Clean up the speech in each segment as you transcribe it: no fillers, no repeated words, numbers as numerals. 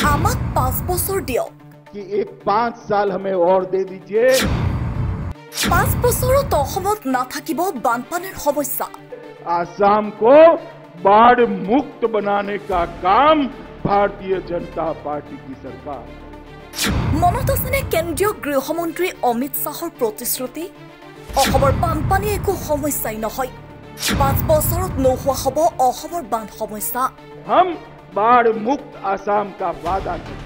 আমাক 5 বছৰ দিয়ক कि एक 5 साल हमें और दे दीजिए 5 বছৰত অসমত নাথাকিব বানপানীৰ সমস্যা आसाम को बाढ़ मुक्त बनाने का काम भारतीय जनता पार्टी की सरकार মনত আছেনে কেন্দ্ৰীয় গৃহমন্ত্ৰী অমিত শাহৰ প্ৰতিশ্ৰুতি অসমৰ বানপানী একো সমস্যাই নহয় 5 বছৰত নোহোৱা হ'ব অসমৰ বান সমস্যা हम बाढ़ मुक्त आसाम का वादा किया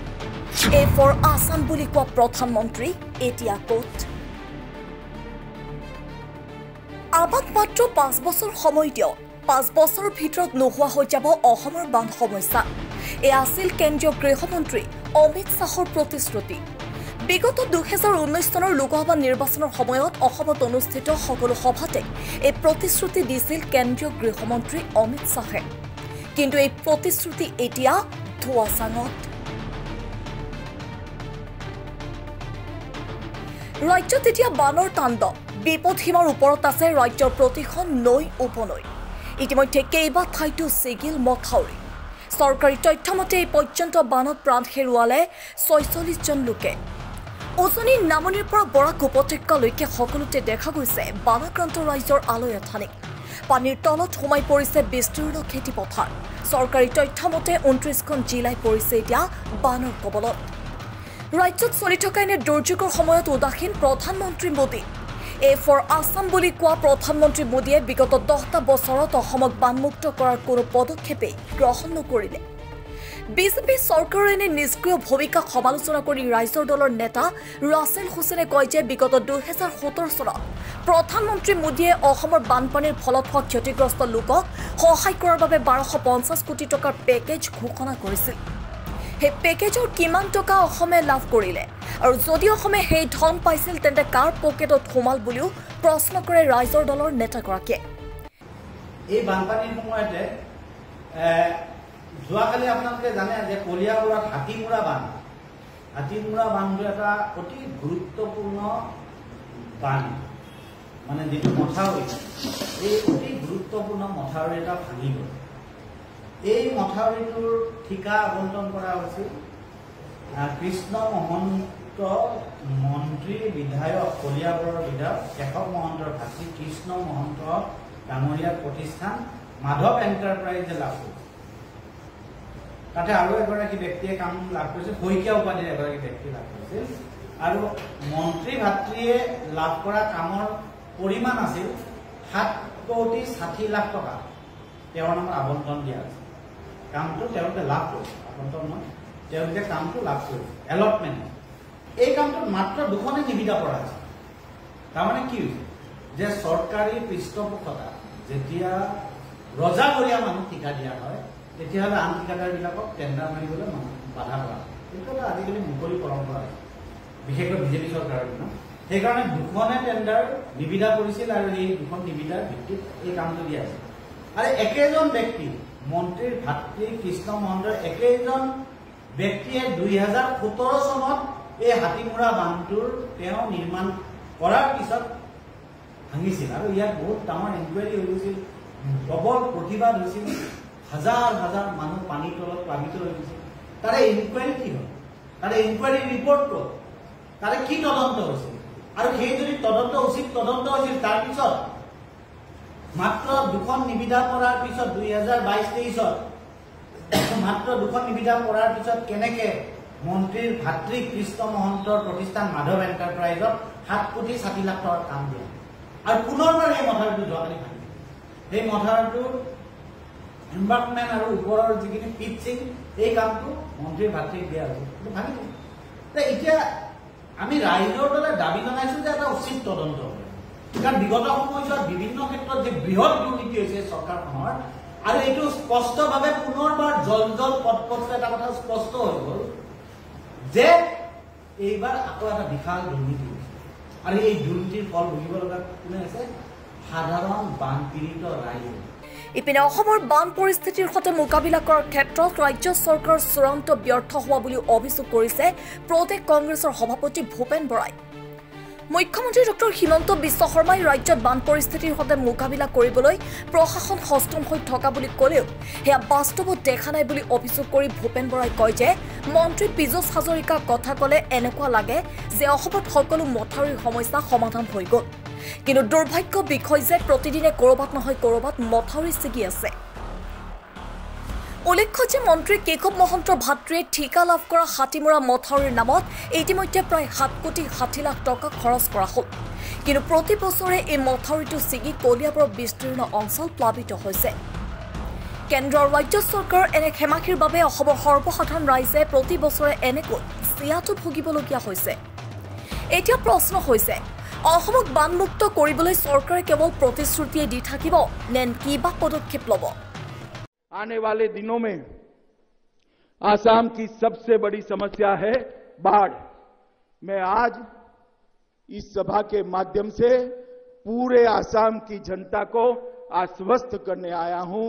A for Assam বুলি কোৱা প্ৰধানমন্ত্ৰী এতিয়া ক'ত আমাক মাত্ৰ 5 বছৰ সময় দিয়ক 5 বছৰৰ ভিতৰত নোহোৱা হৈ যাব অসমৰ বান সমস্যা এ আছিল কেন্দ্ৰীয় গৃহমন্ত্ৰী অমিত শাহৰ প্ৰতিশ্ৰুতি বিগত 2019 চনৰ লোকসভা নিৰ্বাচনৰ সময়ত অসমত অনুষ্ঠিত সকলো সভাতে এই প্ৰতিশ্ৰুতি দিছিল কেন্দ্ৰীয় গৃহমন্ত্ৰী অমিত শাহে কিন্তু এই প্ৰতিশ্ৰুতি এতিয়া ধোঁৱাচাঙত ৰাজ্যত এতিয়া বানৰ তাণ্ডৱ বিপদসীমাৰ ওপৰত আছে ৰাজ্যৰ প্ৰতিখন নৈ উপনৈ ইতিমধ্যে কেইবা ঠাইতো ছিগিল মথাউৰি চৰকাৰী তথ্য মতে এই পৰ্যন্ত বানত প্ৰাণ হেৰুৱালে 46 জন লোকে উজনি নামনিৰ পৰা বৰাক উপত্যকালৈকে সকলোতে দেখা গৈছে বানাক্ৰান্ত ৰাজ্যৰ আলয় এঠানি পানীৰ তলত সোমাই পৰিছে বিস্তীৰ্ণ খেতি পথাৰ চৰকাৰী তথ্য মতে 29খন জিলাই পৰিছে এতিয়া বানৰ কবলত ৰাজ্যত চলি থকা এনে দুৰ্যোগৰ সময়ত উদাসীন প্ৰধানমন্ত্ৰী মোদী এ ফৰ আছাম বুলি কোৱা প্ৰধানমন্ত্ৰী মোদীয়ে বিগত 10টা বছৰত অসমক বানমুক্ত কৰাৰ কোনো পদক্ষেপেই গ্ৰহণ নকৰিলে বিজেপি চৰকাৰৰ এনে নিষ্ক্ৰিয় ভূমিকাক সমালোচনা কৰি ৰাইজৰ দলৰ নেতা ৰাছেল হুছেইনে কয় যে বিগত 2017 চনত প্ৰধানমন্ত্ৰী মোদীয়ে অসমৰ বানপানীৰ ফলত হোৱা ক্ষতিগ্ৰস্ত লোকক সহায় কৰাৰ বাবে 1250 কোটি টকাৰ পেকেজ ঘোষণা কৰিছিল হে পেকেজৰ কিমান টকা অসমে লাভ কৰিলে আৰু যদি অসমে সেই ধন পাইছিল তেন্তে কাৰ পকেটত সোমাল বুলিও প্ৰশ্ন কৰে ৰাইজৰ দলৰ নেতাগৰাকীয়ে এই বানপানীৰ সময়তে যোৱাকালি আপোনালোকে জানে যে কলিয়াবৰত হাতীমুৰা বান্ধটো এটা অতি গুৰুত্বপূৰ্ণ বান্ধ মানে যিটো মথাউৰি এই অতি গুৰুত্বপূৰ্ণ মথাউৰি এটা ভাঙি গ'ল এই মথাউৰিটোৰ ঠিকা আবণ্টন কৰা হৈছিল কৃষ্ণ মহন্ত মন্ত্ৰী বিধায়ক কলিয়াবৰৰ বিধায়ক কেশৱ মহন্তৰ ভাতৃ কৃষ্ণ মহন্ত ডাঙৰীয়া প্ৰতিষ্ঠান মাধৱ এণ্টাৰপ্ৰাইজে লাভ কৰিছে তাতে আৰু এগৰাকী ব্যক্তিয়ে কাম লাভ কৰিছিল শইকীয়া উপাধিৰ এগৰাকী ব্যক্তি লাভ কৰিছিল আৰু মন্ত্ৰী ভাতৃয়ে লাভ কৰা কামৰ পৰিমাণ আছিল 7,60,00,000 টকা তেওঁৰ নামত আবণ্টন দিয়া হৈছে কামটো তেওঁলোকে লাভ কৰিছে আবণ্টন নহয় তেওঁলোকে কামটো লাভ কৰিছে এলটমেণ্ট এই কামটোত মাত্ৰ 2খনে নিবিদা কৰা হৈছে তাৰমানে কি হৈছে যে চৰকাৰী পৃষ্ঠপোষকতা যেতিয়া ৰজাঘৰীয়া মানুহ ঠিকা দিয়া হয় তেতিয়াহ'লে আন ঠিকাদাৰবিলাকক টেণ্ডাৰ মাৰিবলৈ বাধা কৰা এইটো এটা আজিকালি মুকলি পৰম্পৰা বিশেষকৈ বিজেপি চৰকাৰৰ দিনত সেইকাৰণে 2খনে টেণ্ডাৰ নিবিদা কৰিছিল আৰু এই 2খন নিবিদাৰ ভিত্তিত এই কামটো দিয়া হৈছে আৰু একেজন ব্যক্তি মন্ত্ৰীৰ ভাতৃ কৃষ্ণ মহন্তৰ একেজন ব্যক্তিয়ে 2017 চনত এই হাতীমুৰা বান্ধটোৰ তেওঁ নিৰ্মাণ কৰাৰ পিছত ভাঙিছিল আৰু ইয়াত বহুত ডাঙৰ ইনকুৱাৰী হৈ গৈছিল প্ৰবল প্ৰতিবাদ হৈছিল হাজাৰ হাজাৰ মানুহ পানীৰ তলত প্লাবিত হৈ গৈছিল তাৰে ইনকুৱাৰী কি হ'ল তাৰে ইনকুৱাৰী ৰিপৰ্ট ক'ত তাৰে কি তদন্ত হৈছিল আৰু সেই যদি তদন্ত উচিত তদন্ত হৈছিল তাৰপিছত মাত্ৰ 2খন নিবিদা কৰাৰ পিছত 2022-23ত মাত্ৰ 2খন নিবিদা কৰাৰ পিছত কেনেকে মন্ত্ৰীৰ ভাতৃ কৃষ্ণ মহন্তৰ প্ৰতিষ্ঠান মাধৱ এণ্টাৰপ্ৰাইজত 7,60,00,000 টকাৰ কাম দিয়ে আৰু পুনৰবাৰ সেই মথাউৰিটো যোৱাকালি ভাঙিলে সেই মথাউৰিটোৰ এম্বাৰ্কমেণ্ট আৰু ওপৰৰ যিখিনি পিটচিং এই কামটো মন্ত্ৰীৰ ভাতৃক দিয়া হৈছে ভাঙিলে এতিয়া আমি ৰাইজৰ দলে দাবী জনাইছো যে এটা উচিত তদন্ত হ'ব কাৰণ বিগত সময়ছোৱাত বিভিন্ন ক্ষেত্ৰত যে বৃহৎ দুৰ্নীতি হৈছে চৰকাৰখনৰ আৰু এইটো স্পষ্টভাৱে পুনৰবাৰ জল পটপট এটা কথা স্পষ্ট হৈ গ'ল যে এইবাৰ আকৌ এটা বিশাল দুৰ্নীতি হৈছে আৰু এই দুৰ্নীতিৰ ফল ভুগিব লগা কোনে আছে সাধাৰণ বানপীড়িত ৰাইজ ইপিনে অসমৰ বান পৰিস্থিতিৰ সৈতে মোকাবিলা কৰাৰ ক্ষেত্ৰত ৰাজ্য চৰকাৰৰ চূড়ান্ত ব্যৰ্থ হোৱা বুলি অভিযোগ কৰিছে প্ৰদেশ কংগ্ৰেছৰ সভাপতি ভূপেন বৰাই মুখ্যমন্ত্ৰী ডক্টৰ হিমন্ত বিশ্ব শৰ্মাই ৰাজ্যত বান পৰিস্থিতিৰ সৈতে মোকাবিলা কৰিবলৈ প্ৰশাসন সষ্টম হৈ থকা বুলি ক'লেও সেয়া বাস্তৱত দেখা নাই বুলি অভিযোগ কৰি ভূপেন বৰাই কয় যে মন্ত্ৰী পীযুষ হাজৰিকাৰ কথা ক'লে এনেকুৱা লাগে যে অসমত সকলো মথাউৰিৰ সমস্যা সমাধান হৈ গ'ল। কিন্তু দুৰ্ভাগ্য বিষয় যে প্ৰতিদিনে ক'ৰবাত নহয় ক'ৰবাত মথাউৰি ছিগি আছে। উল্লেখ্য যে মন্ত্ৰী কেশৱ মহন্তৰ ভাতৃয়ে ঠিকা লাভ কৰা হাতীমৰা মথাউৰিৰ নামত ইতিমধ্যে প্ৰায় 7,60 লাখ টকা খৰচ কৰা হ'ল। কিন্তু প্ৰতি বছৰে এই মথাউৰিটো ছিগি কলিয়াবৰৰ বিস্তীৰ্ণ অঞ্চল প্লাবিত হৈছে। কেন্দ্ৰ আৰু ৰাজ্য চৰকাৰৰ এনে খেমাখিৰ বাবে অসমৰ সৰ্বসাধাৰণ ৰাইজে প্ৰতি বছৰে এনেকৈ চিয়াটো ভুগিবলগীয়া হৈছে। এতিয়া প্ৰশ্ন হৈছে অসমক বানমুক্ত কৰিবলৈ চৰকাৰে কেৱল প্ৰতিশ্ৰুতিয়ে দি থাকিব নে কিবা পদক্ষেপ ল'ব? आने वाले दिनों में आसाम की सबसे बड़ी समस्या है बाढ़। मैं आज इस सभा के माध्यम से पूरे आसाम की जनता को आश्वस्त करने आया हूं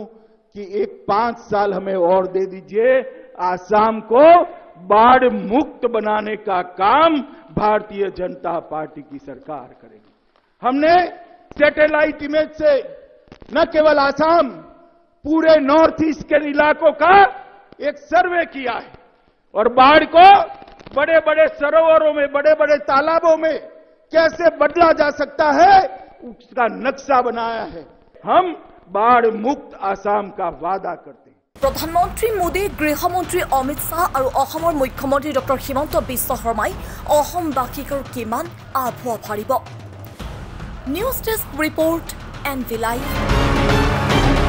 कि 5 साल हमें और दे दीजिए, आसाम को बाढ़ मुक्त बनाने का काम भारतीय जनता पार्टी की सरकार करेगी। हमने सैटेलाइट इमेज से न केवल आसाम, पूरे नॉर्थ ईस्ट के इलाकों का एक सर्वे किया है और बाढ़ को बड़े बड़े सरोवरों में, बड़े बड़े तालाबों में कैसे बदला जा सकता है उसका नक्शा बनाया है। हम बाढ़ मुक्त आसाम का वादा करते हैं। प्रधानमंत्री मोदी, गृहमंत्री अमित शाह और अहोমৰ मुख्यमंत्री डॉक्टर हिमंत बिश्व शर्माई अहोमबासीक किमान आभुआ फारिब। News desk report NV Live।